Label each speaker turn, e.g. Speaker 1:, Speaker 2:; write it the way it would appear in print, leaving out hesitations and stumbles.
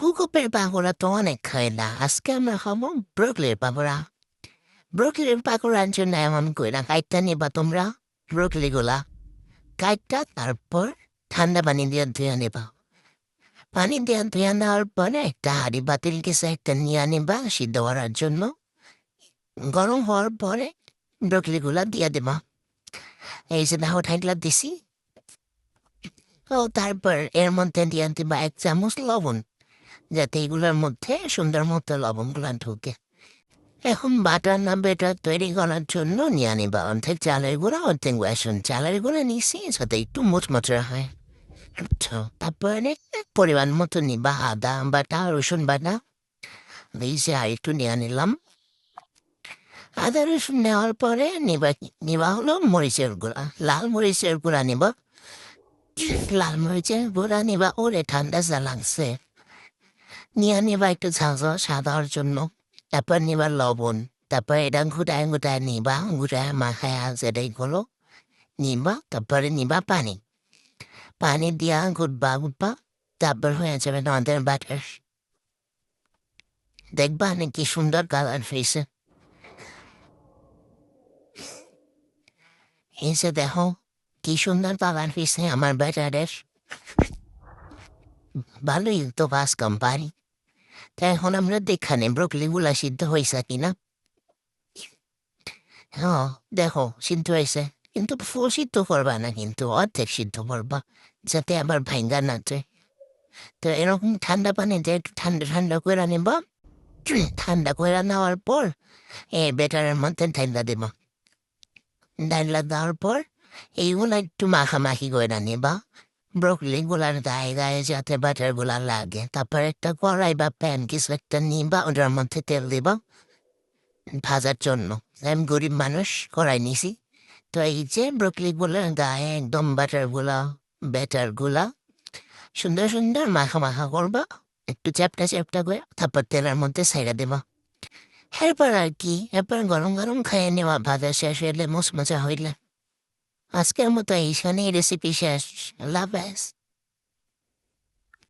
Speaker 1: ফুলকপির পাকোড়া তো অনেক খাই না, আজকে আমরা খাবো ব্রোকলির পাকোড়া। ব্রোকলির পাকোড়ার জন্য এমন কইরা কাইটটা নিবা তোমরা। ব্রোকলি গুলা কাইটটা তারপর ঠান্ডা পানি দিয়ে ধুয়ে নিবা। পানি দিয়ে ধুয়ে নেওয়ার পরে একটা হাঁড়ি বাতিল কিছু একটা নিয়ে নিবা সিদ্ধ করার জন্য। গরম হওয়ার পরে ব্রোকলি গুলা দিয়ে দিবা। এই যে দেখো ঠাইগুলা দিছি। ও তারপর এর মধ্যে দিয়ে দিবা 1 চামচ লবণ, যাতে এগুলোর মধ্যে সুন্দর মতো লবণগুলা ঢুকে। এখন বাটার না বেটার তৈরি করার জন্য নিয়ে নিবা অর্ধেক চালের গুঁড়া অর্ধেক বেসন। চালের গুঁড়া নিছি যাতে একটু মুচমচে হয়। আচ্ছা, তারপরে পরিমাণ মতো নিবা আদা বাটা রসুন বাটা। এই যে আর একটু নিয়ে নিলাম। আদা রসুন নেওয়ার পরে নিবা হলো মরিচের গুঁড়া, লাল মরিচের গুঁড়া নিবা। লাল মরিচের গুঁড়া নিবা ওরে ঠান্ডা যা লাগছে। নিয়ে নিবা একটু ঝাঁঝ সাদা হওয়ার জন্য। তারপর নিবা লবণ। তারপর এটা ঘুটায় ঘুটায় নিবা, ঘুটায় মাখায় যেটাই হলো নিবা। তারপরে নিবা পানি। পানি দিয়া ঘুটবা ঘুটবা। তারপর হয়ে যাবে আমাদের বাটার। দেখবা নাকি সুন্দর কালার হয়েছে। এসে দেখো কি সুন্দর কালার হয়েছে আমার বাটারের। ভালোই তো বাস কোম্পানি। তাই এখন আমরা দেখা নেই ব্রোকলিগুলা সিদ্ধ হয়েছে কিনা। হ্যাঁ, দেখো সিদ্ধ হয়েছে, কিন্তু ফুল সিদ্ধ করবা না, কিন্তু অর্ধেক সিদ্ধ করবা, যাতে আবার ভাঙ্গা না যায়। তো এরকম ঠান্ডা পানিতে একটু ঠান্ডা ঠান্ডা করে নিবা। ঠান্ডা করে নেওয়ার পর বেটারের মধ্যে ঠান্ডা দেব। ঠান্ডা দেওয়ার পর এইগুলো একটু মাখামাখি করে নিবা। ব্রোকলি গুলার গায়ে গায়ে যাতে বাটার গুলা লাগে। তারপর একটা কড়াই বা প্যান কিছু একটা নিবা, ওটার মধ্যে তেল দিবা ভাজার জন্য। আমি গরিব মানুষ, কড়াই নিছি। তো এই যে ব্রোকলি গুলার গায়ে একদম ব্যাটার গুলা সুন্দর সুন্দর মাখা মাখা করবা, একটু চ্যাপটা চ্যাপটা করে। তারপর তেলের মধ্যে ছাইড়া দেবা। এরপর আর কি, এরপর গরম গরম খাইয়ে নেওয়া, ভাজা শেষ হইলে মচমচা হইলে। আজকের মতো এইখানেই রেসিপি শেষ। আল্লাহ হাফেজ।